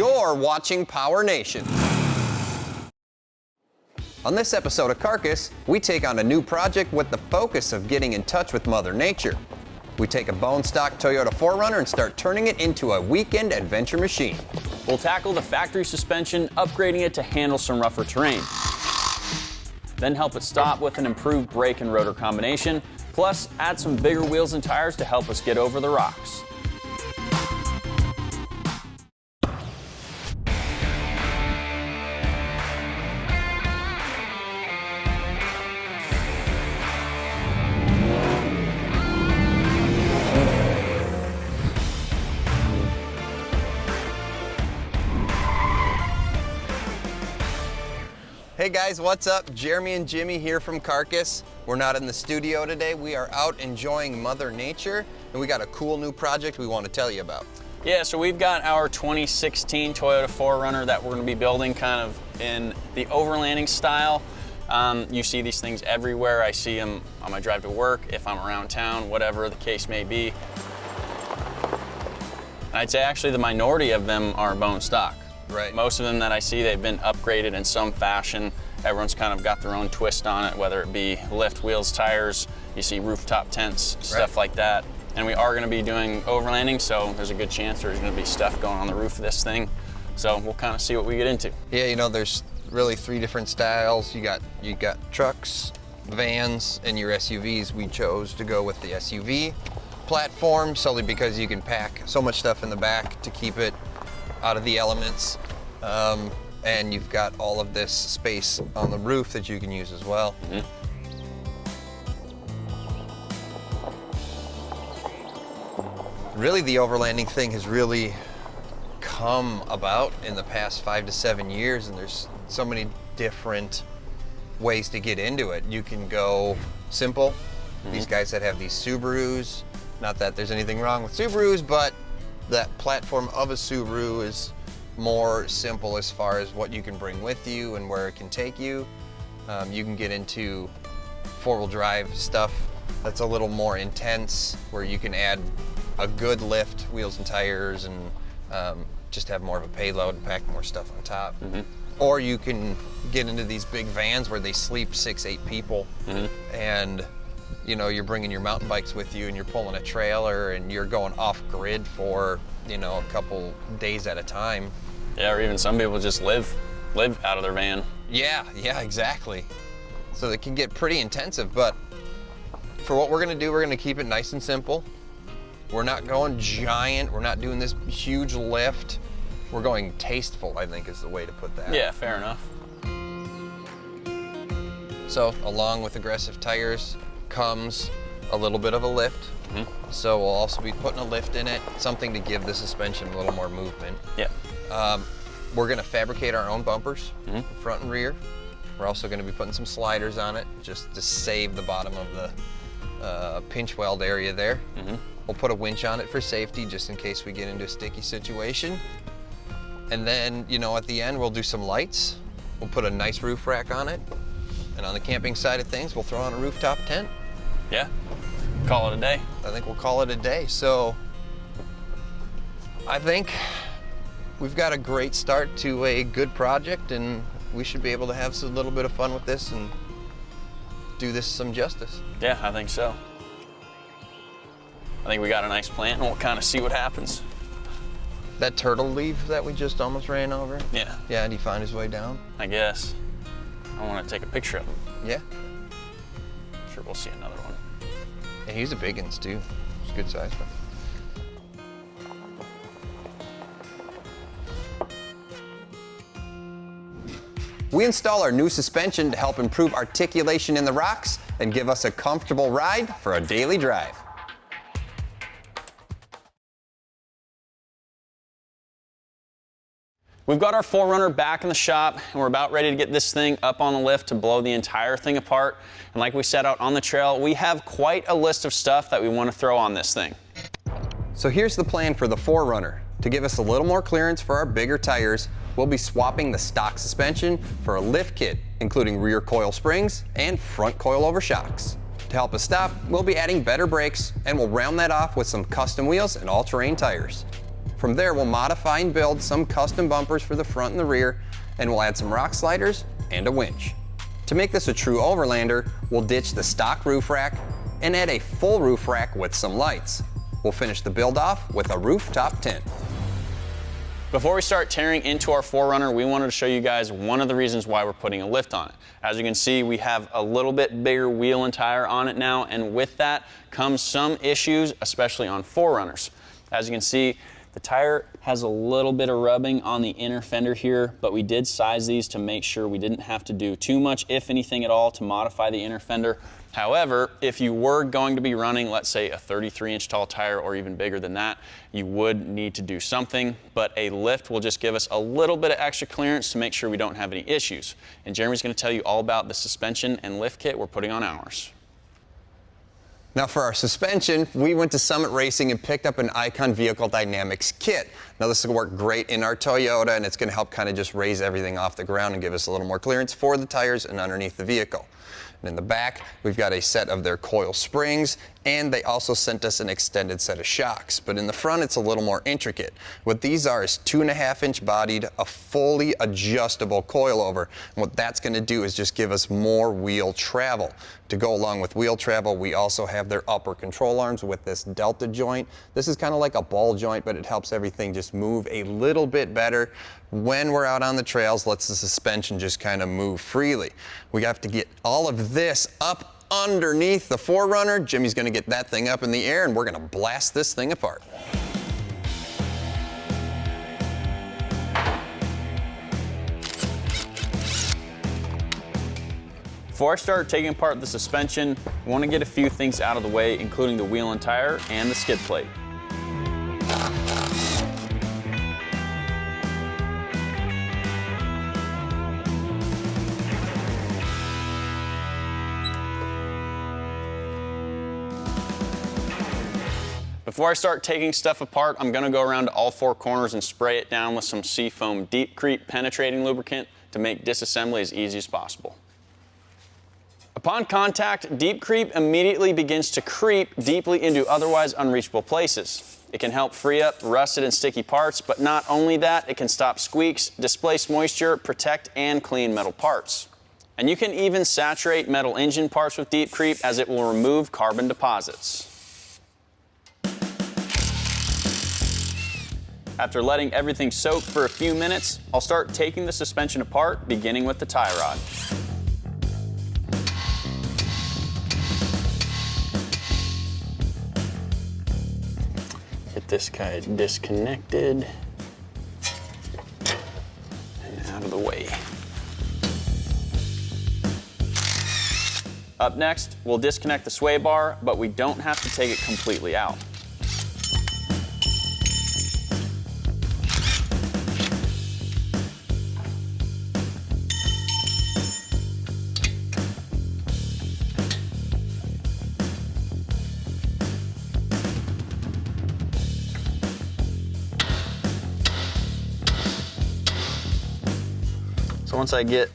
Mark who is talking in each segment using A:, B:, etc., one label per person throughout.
A: You're watching PowerNation. On this episode of Carcass, we take on a new project with the focus of getting in touch with Mother Nature. We take a bone stock Toyota 4Runner and start turning it into a weekend adventure machine.
B: We'll tackle the factory suspension, upgrading it to handle some rougher terrain. Then help it stop with an improved brake and rotor combination, plus add some bigger wheels and tires to help us get over the rocks.
A: Hey guys, what's up? Jeremy and Jimmy here from Carcass. We're not in the studio today. We are out enjoying Mother Nature, and we got a cool new project we want to tell you about.
B: Yeah, so we've got our 2016 Toyota 4Runner that we're going to be building kind of in the overlanding style. You see these things everywhere. I see them on my drive to work, if I'm around town, whatever the case may be. And I'd say actually the minority of them are bone stock.
A: Right.
B: Most of them that I see, they've been upgraded in some fashion. Everyone's kind of got their own twist on it, whether it be lift, wheels, tires, you see rooftop tents, stuff like that. And we are going to be doing overlanding, so there's a good chance there's going to be stuff going on the roof of this thing. So we'll kind of see what we get into.
A: Yeah, you know, there's really three different styles. You got trucks, vans, and your SUVs. We chose to go with the SUV platform solely because you can pack so much stuff in the back to keep it out of the elements, and you've got all of this space on the roof that you can use as well. Really, the overlanding thing has really come about in the past 5 to 7 years, and there's so many different ways to get into it. You can go simple. These guys that have these Subarus, not that there's anything wrong with Subarus, but that platform of a Subaru is more simple as far as what you can bring with you and where it can take you. You can get into four-wheel drive stuff that's a little more intense, where you can add a good lift, wheels and tires, and just have more of a payload and pack more stuff on top. Or you can get into these big vans where they sleep 6-8 people, and you know, you're bringing your mountain bikes with you and you're pulling a trailer and you're going off grid for, you know, a couple days at a time.
B: Yeah, or even some people just live out of their van.
A: Yeah, exactly. So it can get pretty intensive, but for what we're gonna do, we're gonna keep it nice and simple. We're not going giant, we're not doing this huge lift. We're going tasteful, I think is the way to put that.
B: Yeah, fair enough.
A: So along with aggressive tires comes a little bit of a lift. So we'll also be putting a lift in it, something to give the suspension a little more movement.
B: Yeah.
A: We're gonna fabricate our own bumpers, front and rear. We're also gonna be putting some sliders on it, just to save the bottom of the pinch weld area there. We'll put a winch on it for safety, just in case we get into a sticky situation. And then, you know, at the end, we'll do some lights. We'll put a nice roof rack on it. And on the camping side of things, we'll throw on a rooftop tent.
B: Yeah, call it a day.
A: I think we'll call it a day. So I think we've got a great start to a good project, and we should be able to have a little bit of fun with this and do this some justice.
B: Yeah, I think so. I think we got a nice plan, and we'll kind of see what happens.
A: That turtle leaf that we just almost ran over?
B: Yeah.
A: Yeah, did he find his way down?
B: I guess. I want to take a picture of him.
A: Yeah.
B: Sure, we'll see another one.
A: Yeah, he's a big one too. It's a good size one. We install our new suspension to help improve articulation in the rocks and give us a comfortable ride for a daily drive.
B: We've got our 4Runner back in the shop, and we're about ready to get this thing up on the lift to blow the entire thing apart. And like we set out on the trail, we have quite a list of stuff that we want to throw on this thing.
A: So here's the plan for the 4Runner. To give us a little more clearance for our bigger tires, we'll be swapping the stock suspension for a lift kit, including rear coil springs and front coilover shocks. To help us stop, we'll be adding better brakes, and we'll round that off with some custom wheels and all-terrain tires. From there, we'll modify and build some custom bumpers for the front and the rear, and we'll add some rock sliders and a winch. To make this a true Overlander, we'll ditch the stock roof rack and add a full roof rack with some lights. We'll finish the build off with a rooftop tent.
B: Before we start tearing into our 4Runner, we wanted to show you guys one of the reasons why we're putting a lift on it. As you can see, we have a little bit bigger wheel and tire on it now, and with that comes some issues, especially on 4Runners. As you can see, the tire has a little bit of rubbing on the inner fender here, but we did size these to make sure we didn't have to do too much, if anything at all, to modify the inner fender. However, if you were going to be running, let's say, a 33-inch tall tire or even bigger than that, you would need to do something, but a lift will just give us a little bit of extra clearance to make sure we don't have any issues. And Jeremy's going to tell you all about the suspension and lift kit we're putting on ours.
A: Now for our suspension, we went to Summit Racing and picked up an Icon Vehicle Dynamics kit. Now this will work great in our Toyota, and it's going to help kind of just raise everything off the ground and give us a little more clearance for the tires and underneath the vehicle. And in the back, we've got a set of their coil springs, and they also sent us an extended set of shocks. But in the front, it's a little more intricate. What these are is 2.5-inch bodied, a fully adjustable coilover. And what that's going to do is just give us more wheel travel. To go along with wheel travel, we also have their upper control arms with this delta joint. This is kind of like a ball joint, but it helps everything just move a little bit better. When we're out on the trails, lets the suspension just kind of move freely. We have to get all of this up underneath the 4Runner. Jimmy's going to get that thing up in the air, and we're going to blast this thing apart.
B: Before I start taking apart the suspension, I want to get a few things out of the way, including the wheel and tire and the skid plate. Before I start taking stuff apart, I'm going to go around to all 4 corners and spray it down with some Seafoam Deep Creep penetrating lubricant to make disassembly as easy as possible. Upon contact, Deep Creep immediately begins to creep deeply into otherwise unreachable places. It can help free up rusted and sticky parts, but not only that, it can stop squeaks, displace moisture, protect and clean metal parts. And you can even saturate metal engine parts with Deep Creep, as it will remove carbon deposits. After letting everything soak for a few minutes, I'll start taking the suspension apart, beginning with the tie rod. Get this guy disconnected and out of the way. Up next, we'll disconnect the sway bar, but we don't have to take it completely out. So once I get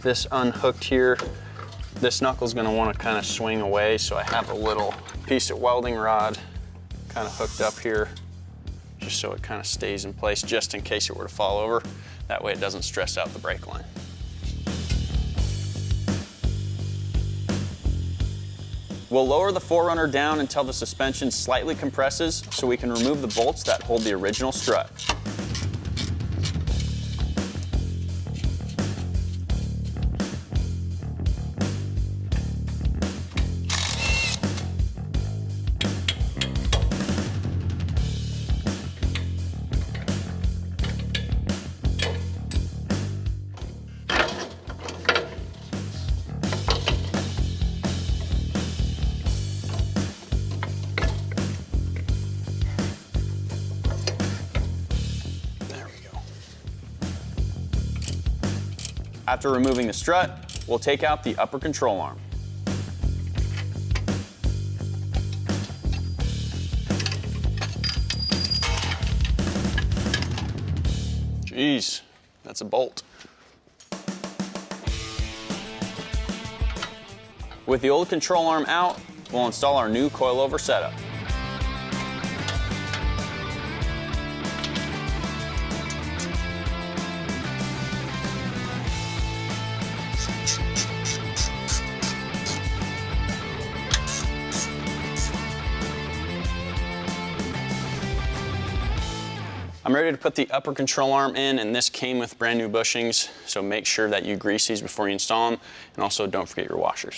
B: this unhooked here, this knuckle's gonna wanna kind of swing away, so I have a little piece of welding rod kind of hooked up here, just so it kind of stays in place, just in case it were to fall over. That way it doesn't stress out the brake line. We'll lower the 4Runner down until the suspension slightly compresses, so we can remove the bolts that hold the original strut. After removing the strut, we'll take out the upper control arm. Jeez, that's a bolt. With the old control arm out, we'll install our new coilover setup. I'm ready to put the upper control arm in, and this came with brand new bushings, so make sure that you grease these before you install them, and also don't forget your washers.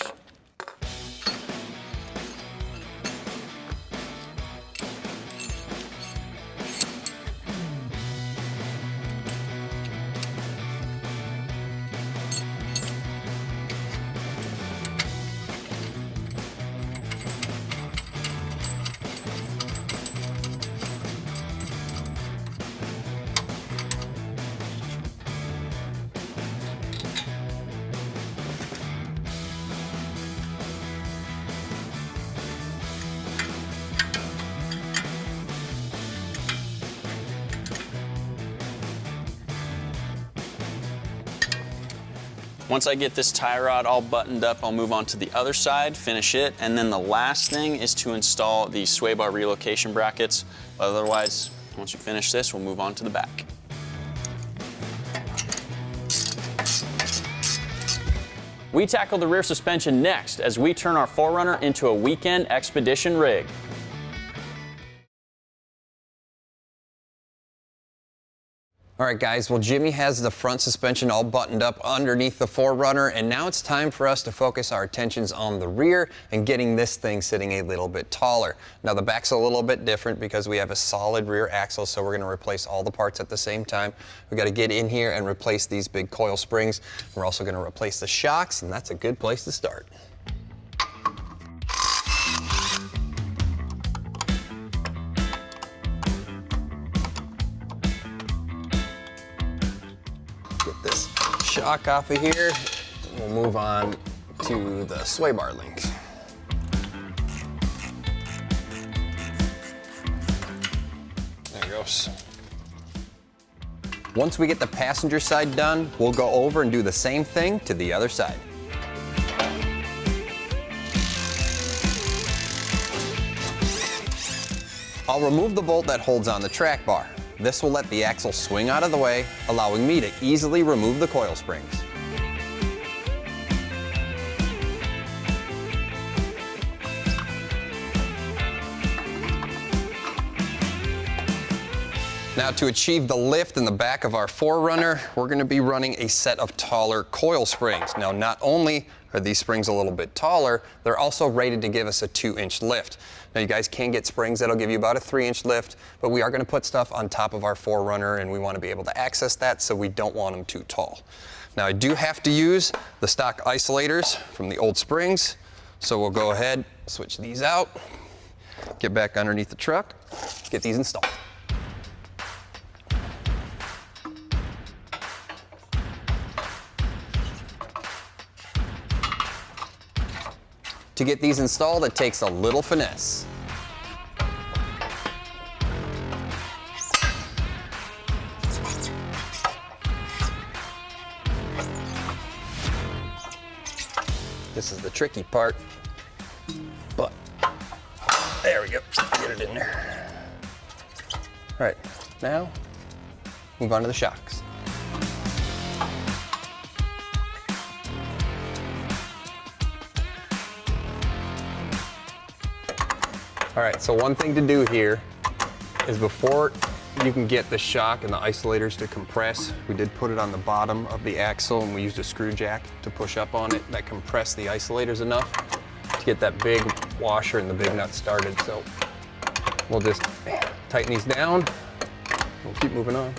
B: Once I get this tie rod all buttoned up, I'll move on to the other side, finish it, and then the last thing is to install the sway bar relocation brackets. Otherwise, once we finish this, we'll move on to the back. We tackle the rear suspension next as we turn our 4Runner into a weekend expedition rig.
A: All right, guys, well, Jimmy has the front suspension all buttoned up underneath the 4Runner, and now it's time for us to focus our attentions on the rear and getting this thing sitting a little bit taller. Now, the back's a little bit different because we have a solid rear axle, so we're going to replace all the parts at the same time. We've got to get in here and replace these big coil springs. We're also going to replace the shocks, and that's a good place to start. Get this shock off of here. We'll move on to the sway bar links. There it goes. Once we get the passenger side done, we'll go over and do the same thing to the other side. I'll remove the bolt that holds on the track bar. This will let the axle swing out of the way, allowing me to easily remove the coil springs. Now, to achieve the lift in the back of our 4Runner, we're going to be running a set of taller coil springs. Now, not only are these springs a little bit taller, they're also rated to give us a 2-inch lift. Now, you guys can get springs that'll give you about a 3-inch lift, but we are going to put stuff on top of our 4Runner, and we want to be able to access that, so we don't want them too tall. Now, I do have to use the stock isolators from the old springs, so we'll go ahead, switch these out, get back underneath the truck, get these installed. To get these installed, it takes a little finesse. This is the tricky part, but there we go, get it in there. All right, now move on to the shocks. All right, so one thing to do here is before you can get the shock and the isolators to compress, we did put it on the bottom of the axle and we used a screw jack to push up on it. That compressed the isolators enough to get that big washer and the big nut started. So we'll just tighten these down. We'll keep moving on.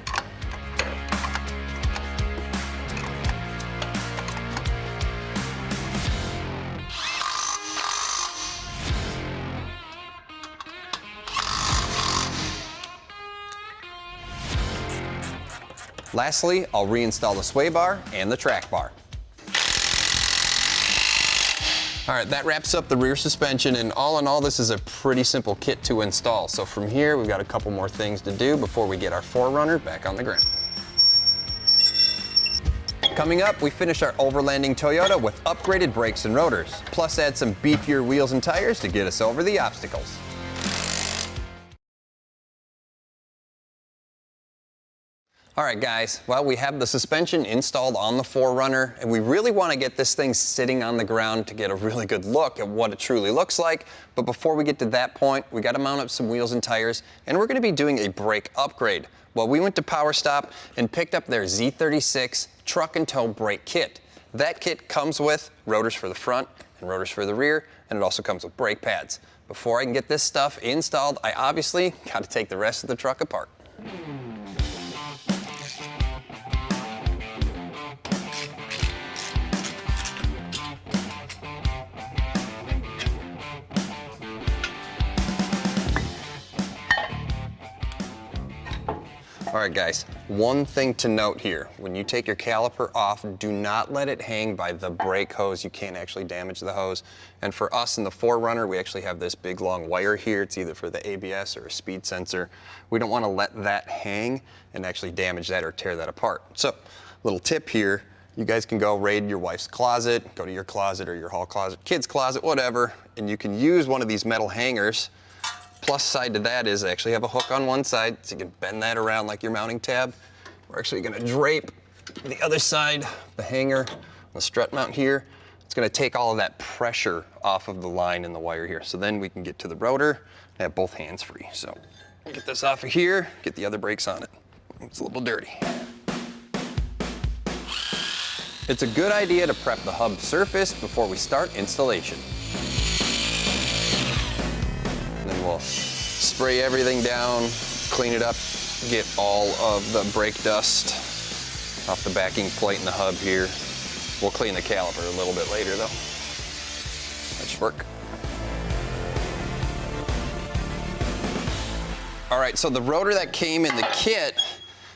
A: Lastly, I'll reinstall the sway bar and the track bar. All right, that wraps up the rear suspension, and all in all, this is a pretty simple kit to install. So from here, we've got a couple more things to do before we get our 4Runner back on the ground. Coming up, we finish our Overlanding Toyota with upgraded brakes and rotors, plus add some beefier wheels and tires to get us over the obstacles. All right, guys, well, we have the suspension installed on the 4Runner, and we really want to get this thing sitting on the ground to get a really good look at what it truly looks like. But before we get to that point, we got to mount up some wheels and tires, and we're going to be doing a brake upgrade. Well, we went to Power Stop and picked up their Z36 truck and tow brake kit. That kit comes with rotors for the front and rotors for the rear, and it also comes with brake pads. Before I can get this stuff installed, I obviously got to take the rest of the truck apart. All right, guys, one thing to note here. When you take your caliper off, do not let it hang by the brake hose. You can't actually damage the hose. And for us in the 4Runner, we actually have this big long wire here. It's either for the ABS or a speed sensor. We don't want to let that hang and actually damage that or tear that apart. So, little tip here, you guys can go raid your wife's closet, go to your closet or your hall closet, kid's closet, whatever, and you can use one of these metal hangers. Plus side to that is I actually have a hook on one side, so you can bend that around like your mounting tab. We're actually gonna drape the other side, the hanger, the strut mount here. It's gonna take all of that pressure off of the line in the wire here. So then we can get to the rotor and have both hands free. So get this off of here, get the other brakes on it. It's a little dirty. It's a good idea to prep the hub surface before we start installation. We'll spray everything down, clean it up, get all of the brake dust off the backing plate in the hub here. We'll clean the caliper a little bit later though. That should work. All right, so the rotor that came in the kit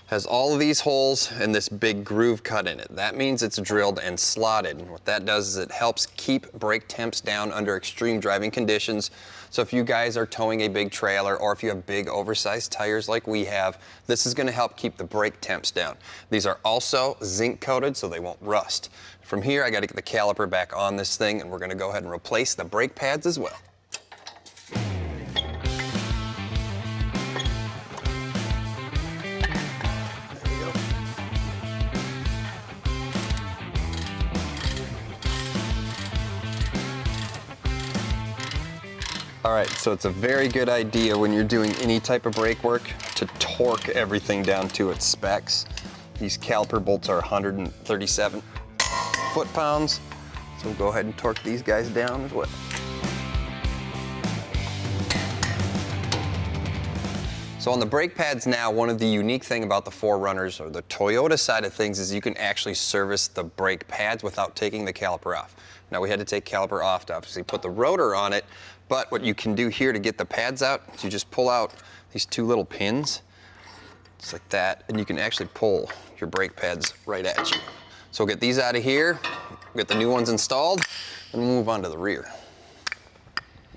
A: has all of these holes and this big groove cut in it. That means it's drilled and slotted. And what that does is it helps keep brake temps down under extreme driving conditions. So if you guys are towing a big trailer or if you have big oversized tires like we have, this is gonna help keep the brake temps down. These are also zinc coated so they won't rust. From here, I gotta get the caliper back on this thing and we're gonna go ahead and replace the brake pads as well. All right, so it's a very good idea when you're doing any type of brake work to torque everything down to its specs. These caliper bolts are 137 foot-pounds, so we'll go ahead and torque these guys down as well. So on the brake pads now, one of the unique thing about the 4Runners or the Toyota side of things is you can actually service the brake pads without taking the caliper off. Now we had to take caliper off to obviously put the rotor on it, but what you can do here to get the pads out is you just pull out these two little pins, just like that, and you can actually pull your brake pads right at you. So we'll get these out of here, get the new ones installed, and move on to the rear.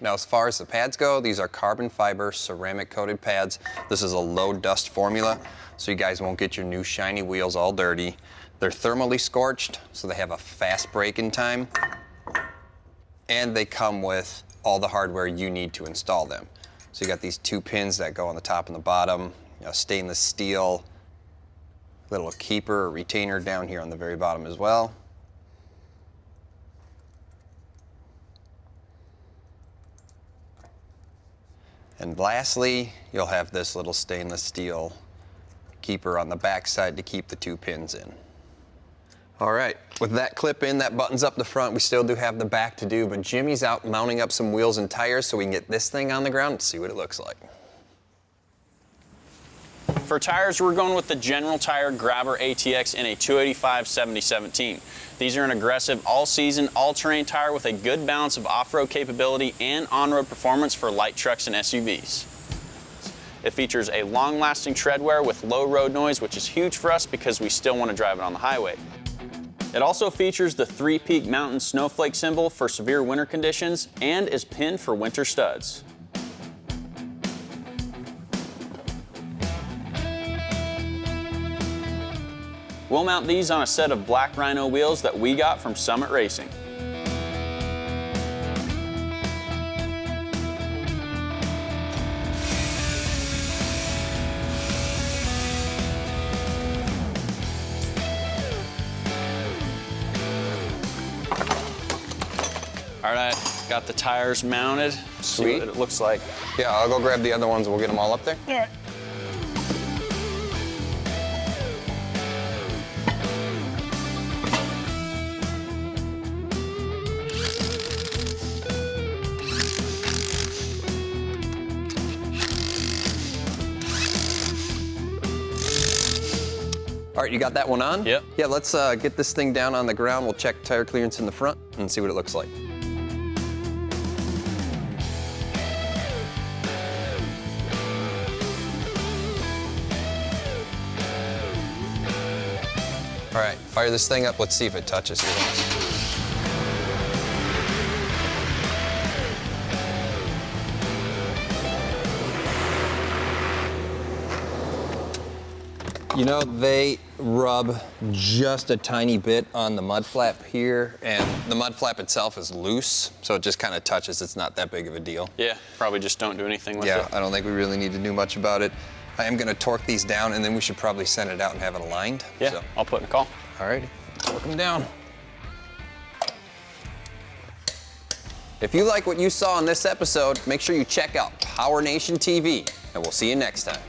A: Now as far as the pads go, these are carbon fiber ceramic coated pads. This is a low dust formula, so you guys won't get your new shiny wheels all dirty. They're thermally scorched, so they have a fast break-in time, and they come with all the hardware you need to install them. So you got these two pins that go on the top and the bottom, stainless steel, little keeper or retainer down here on the very bottom as well. And lastly, you'll have this little stainless steel keeper on the back side to keep the two pins in. All right, with that clip in, that buttons up the front, we still do have the back to do, but Jimmy's out mounting up some wheels and tires so we can get this thing on the ground and see what it looks like.
B: For tires, we're going with the General Tire Grabber ATX in a 285 70/17. These are an aggressive all-season, all-terrain tire with a good balance of off-road capability and on-road performance for light trucks and SUVs. It features a long-lasting tread wear with low road noise, which is huge for us because we still want to drive it on the highway. It also features the 3-peak mountain snowflake symbol for severe winter conditions and is pinned for winter studs. We'll mount these on a set of black Rhino wheels that we got from Summit Racing. Got the tires mounted.
A: Sweet.
B: See what it looks like.
A: Yeah, I'll go grab the other ones and we'll get them all up there.
B: All right.
A: All right, you got that one on?
B: Yep.
A: Yeah, let's get this thing down on the ground. We'll check tire clearance in the front and see what it looks like. All right, fire this thing up. Let's see if it touches here. You know, they rub just a tiny bit on the mud flap here, and the mud flap itself is loose, so it just kind of touches. It's not that big of a deal.
B: Yeah, probably just don't do anything with it.
A: Yeah, I don't think we really need to do much about it. I am gonna torque these down, and then we should probably send it out and have it aligned.
B: Yeah,
A: So.
B: I'll put in a call.
A: All righty, torque them down. If you like what you saw in this episode, make sure you check out PowerNation TV, and we'll see you next time.